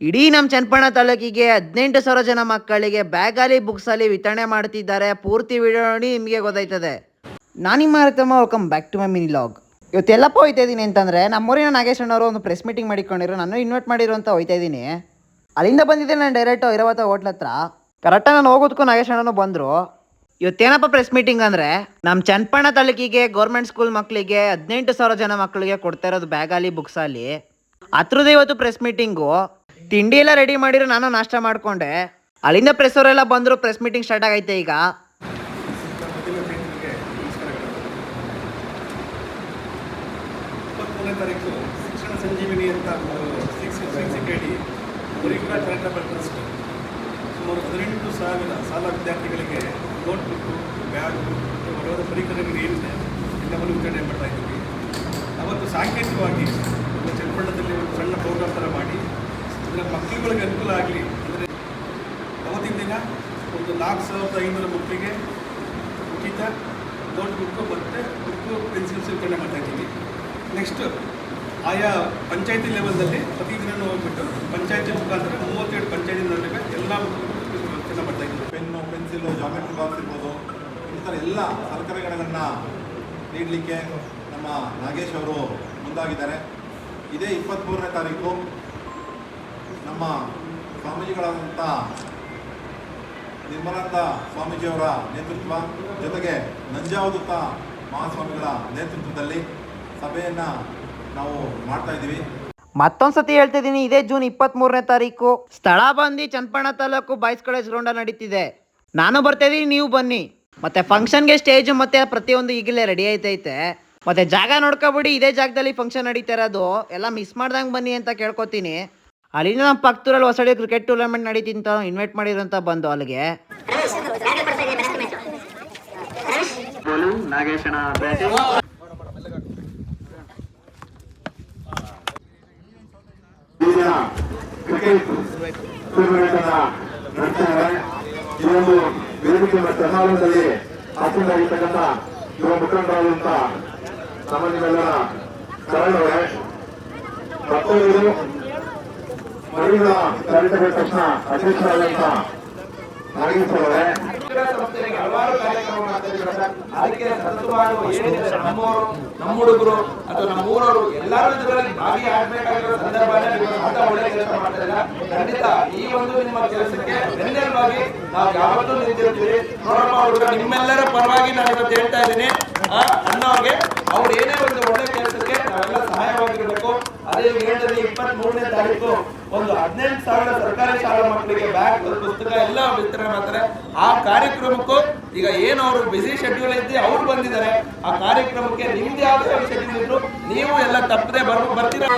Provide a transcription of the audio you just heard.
ಇಡೀ ನಮ್ಮ ಚನ್ನಪಣ್ಣ ತಾಲೂಕಿಗೆ 18,000 ಜನ ಮಕ್ಕಳಿಗೆ ಬ್ಯಾಗಲ್ಲಿ ಬುಕ್ಸಲ್ಲಿ ವಿತರಣೆ ಮಾಡ್ತಿದ್ದಾರೆ. ಪೂರ್ತಿ ವಿಡಿಯೋ ನೋಡಿ ನಿಮಗೆ ಗೊತ್ತಾಯ್ತದೆ. ನಾನು ನಿಮ್ಮ ರೈತಮ್ಮ, welcome back to my mini vlog. ಇವತ್ತು ಎಲ್ಲಪ್ಪ ಹೋಯ್ತಾ ಇದ್ದೀನಿ ಅಂತಂದರೆ, ನಮ್ಮೂರಿನ ನಾಗೇಶ್ ಅಣ್ಣವರು ಒಂದು ಪ್ರೆಸ್ ಮೀಟಿಂಗ್ ಮಾಡಿಕೊಂಡಿರೋ, ನಾನು ಇನ್ವೈಟ್ ಮಾಡಿರೋ ಅಂತ ಹೋಯ್ತಾ ಇದ್ದೀನಿ. ಅಲ್ಲಿಂದ ಬಂದಿದ್ದೆ ನಾನು ಡೈರೆಕ್ಟು ಐರಾವತ ಹೋಟ್ಲ ಹತ್ರ. ಕರೆಕ್ಟಾಗಿ ನಾನು ಹೋಗೋದಕ್ಕೂ ನಾಗೇಶ್ ಅಣ್ಣನೂ ಬಂದರು. ಇವತ್ತೇನಪ್ಪ ಪ್ರೆಸ್ ಮೀಟಿಂಗ್ ಅಂದರೆ, ನಮ್ಮ ಚನ್ನಪಣ್ಣ ತಾಲೂಕಿಗೆ ಗೌರ್ಮೆಂಟ್ ಸ್ಕೂಲ್ ಮಕ್ಕಳಿಗೆ 18,000 ಜನ ಮಕ್ಕಳಿಗೆ ಕೊಡ್ತಾ ಇರೋದು ಬ್ಯಾಗಲ್ಲಿ ಬುಕ್ಸಲ್ಲಿ. ಹತ್ರದ್ದು ಇವತ್ತು ಪ್ರೆಸ್ ಮೀಟಿಂಗು. ತಿಂಡಿ ಎಲ್ಲ ರೆಡಿ ಮಾಡಿರೋ, ನಾನು ನಾಷ್ಟ ಮಾಡಿಕೊಂಡೆ. ಅಲ್ಲಿಂದ ಪ್ರೆಸ್ ಅವರೆಲ್ಲ ಬಂದರು. ಪ್ರೆಸ್ ಮೀಟಿಂಗ್ ಸ್ಟಾರ್ಟ್ ಆಗೈತೆ ಈಗ. ತಾರೀಕು ಶಿಕ್ಷಣ ಸಂಜೀವಿನಿ ಅಂತ ಗುರಿಕುಲ ಚಾರಿಟಬಲ್ ಟ್ರಸ್ಟ್ ಸುಮಾರು 18,000 ಶಾಲಾ ವಿದ್ಯಾರ್ಥಿಗಳಿಗೆ ನೋಟ್ಬುಕ್ಕು, ಬ್ಯಾಗು ಮತ್ತು ಬರೋದ ಪರಿಕರಗಳು ಏನಿದೆ ಎಲ್ಲವನ್ನು ವಿತರಣೆ ಮಾಡ್ತಾ ಇದ್ದೀವಿ. ಅವತ್ತು ಸಾಂಕೇತಿಕವಾಗಿ ನಮ್ಮ ಚನ್ನಪಟ್ಟಣದಲ್ಲಿ ಒಂದು ಸಣ್ಣ ಪ್ರೋಗ್ರಾಮ್ ಥರ ಮಾಡಿ ಅಂದರೆ ಮಕ್ಕಳುಗಳಿಗೆ ಅನುಕೂಲ ಆಗಲಿ ಅಂದರೆ ಅವತ್ತಿನ ದಿನ ಒಂದು 4,500 ಮಕ್ಕಳಿಗೆ ಉಚಿತ ನೋಟ್ಬುಕ್ಕು ಮತ್ತು ಬುಕ್ಕು, ಪೆನ್ಸಿಲ್ಸ್ ವಿತರಣೆ ಮಾಡ್ತಾ ಇದ್ದೀವಿ. ನೆಕ್ಸ್ಟ್ ಆಯಾ ಪಂಚಾಯತಿ ಲೆವೆಲ್ನಲ್ಲಿ ಪ್ರತಿದಿನ ಹೋಗ್ಬಿಟ್ಟು ಪಂಚಾಯತಿ ಮುಖಾಂತರ 37 ಪಂಚಾಯತಿ ನಡುವೆ ಎಲ್ಲ ವಿತರಣೆ ಮಾಡ್ತಾ ಇದ್ದೀವಿ. ಪೆನ್ನು, ಪೆನ್ಸಿಲು, ಜಾಮೆಟ್ರಿ ಬಾಕ್ಸ್ ಇರ್ಬೋದು, ಈ ಥರ ಎಲ್ಲ ಸಲಕರಣೆಗಳನ್ನು ನೀಡಲಿಕ್ಕೆ ನಮ್ಮ ನಾಗೇಶ್ ಅವರು ಮುಂದಾಗಿದ್ದಾರೆ. ಇದೇ 23ನೇ ತಾರೀಕು ನಮ್ಮ ಸ್ವಾಮೀಜಿಗಳಾದಂಥ ನಿರ್ಮಲಾನಂದ ಸ್ವಾಮೀಜಿಯವರ ನೇತೃತ್ವ ಜೊತೆಗೆ ನಂಜಾವಧೂತ ಮಹಾಸ್ವಾಮಿಗಳ ನೇತೃತ್ವದಲ್ಲಿ ಸಭೆಯನ್ನು ನಾವು ಮಾಡ್ತಾ ಇದ್ದೀವಿ. ಮತ್ತೊಂದು ಸತಿ ಹೇಳ್ತಾ ಇದ್ದೀನಿ, ಇದೇ ಜೂನ್ 23ನೇ ತಾರೀಕು ಸ್ಥಳ ಬಂದು ಚನ್ನಪಣ್ಣ ತಾಲೂಕು ಬಾಯ್ಸ್ ಕಾಲೇಜ್ ಗ್ರೌಂಡಲ್ಲಿ ನಡೀತಿದೆ. ನಾನು ಬರ್ತಾ ಇದ್ದೀನಿ, ನೀವು ಬನ್ನಿ. ಮತ್ತು ಫಂಕ್ಷನ್ಗೆ ಸ್ಟೇಜ್ ಮತ್ತು ಪ್ರತಿಯೊಂದು ಈಗಲೇ ರೆಡಿ ಆಯ್ತೈತೆ. ಮತ್ತು ಜಾಗ ನೋಡ್ಕೊಬಿಡಿ, ಇದೇ ಜಾಗದಲ್ಲಿ ಫಂಕ್ಷನ್ ನಡೀತಾ ಇರೋದು. ಎಲ್ಲ ಮಿಸ್ ಮಾಡ್ದಂಗೆ ಬನ್ನಿ ಅಂತ ಕೇಳ್ಕೊತೀನಿ. ಅಲ್ಲಿಂದ ನಮ್ಮ ಪಕ್ಕದೂರಲ್ಲಿ ಹೊಸಡಿ ಕ್ರಿಕೆಟ್ ಟೂರ್ನಮೆಂಟ್ ನಡೀತಿ ಅಂತ ಇನ್ವೈಟ್ ಮಾಡಿರೋಂಥ ಬಂದು ಅಲ್ಲಿಗೆ. ನಾಗೇಶನ ಕ್ರಿಕೆಟ್ ಟೂರ್ನಮೆಂಟ್ ಅನ್ನ ನಡೆಸಿದ್ದಾರೆ. ಇದೊಂದು ವೇದಿಕೆ ಮತ್ತು ಸಮಾರಂಭದಲ್ಲಿ ಹಾಸನದಾಗಿರ್ತಕ್ಕಂಥ ಯುವ ಮುಖಂಡರಾದಂಥ ನಮ್ಮ ನಿಮ್ಮೆಲ್ಲರ ಕರಳವರೇ ಮತ್ತು ಇವರು ಮಹಿಳಾ ಚಾರಿಟಬಲ್ ಟ್ರಸ್ಟ್ನ ಅಧ್ಯಕ್ಷರಾದಂಥ ನಾಗೇಶ್ ಅವರೇ ಸಂಸ್ಥೆಗೆ ಹಲವಾರು ಕಾರ್ಯಕ್ರಮ ಮಾಡ್ತಾ ಇದ್ದಾರೆ. ಅದಕ್ಕೆ ಸತತವಾಗಿ ಏನಿದೆ ನಮ್ಮವರು, ನಮ್ಮ ಹುಡುಗರು ಅಥವಾ ನಮ್ಮ ಊರವರು ಎಲ್ಲರೂ ಇದರಲ್ಲಿ ಭಾಗಿಯಾಗಬೇಕಾಗಿರೋ ಸಂದರ್ಭನೇ ಅಂತ ಒಳ್ಳೆ ಕೆಲಸ ಮಾಡ್ತಾ ಇಲ್ಲ. ಖಂಡಿತ ಈ ಒಂದು ನಿಮ್ಮ ಕೆಲಸಕ್ಕೆ ಬೆನ್ನೆಲುಬಾಗಿ ನಾವು ಯಾವತ್ತೂ ನಿಂತಿರ್ತೀವಿ. ನೋಡಪ್ಪ ಹುಡುಗ, ನಿಮ್ಮೆಲ್ಲರ ಪರವಾಗಿ ನಾನು ಇವತ್ತು ಹೇಳ್ತಾ ಇದ್ದೀನಿ, ಅಣ್ಣವ್ರಿಗೆ ಅವ್ರು ಏನೇ ಒಂದು ಒಳ್ಳೆ ಕೆಲಸಕ್ಕೆ ನಾವೆಲ್ಲ ಸಹಾಯವಾಗಿರ್ಬೇಕು. ಅದೇ ಹೇಳಿದ್ರೆ 23ನೇ ತಾರೀಕು ಒಂದು 18,000 ಸರ್ಕಾರಿ ಶಾಲಾ ಮಕ್ಕಳಿಗೆ ಬ್ಯಾಗ್, ಪುಸ್ತಕ ಎಲ್ಲ ವಿತರಣೆ ಮಾಡ್ತಾರೆ. ಆ ಕಾರ್ಯಕ್ರಮಕ್ಕೂ ಈಗ ಏನು ಅವರು ಬಿಸಿ ಶೆಡ್ಯೂಲ್ ಐತಿ, ಅವ್ರು ಬಂದಿದ್ದಾರೆ. ಆ ಕಾರ್ಯಕ್ರಮಕ್ಕೆ ನಿಮ್ದು ಯಾವುದೇ ಶೆಡ್ಯೂಲ್ ಇದ್ರು ನೀವು ಎಲ್ಲ ತಪ್ಪದೆ ಬರ್ತೀರಾ.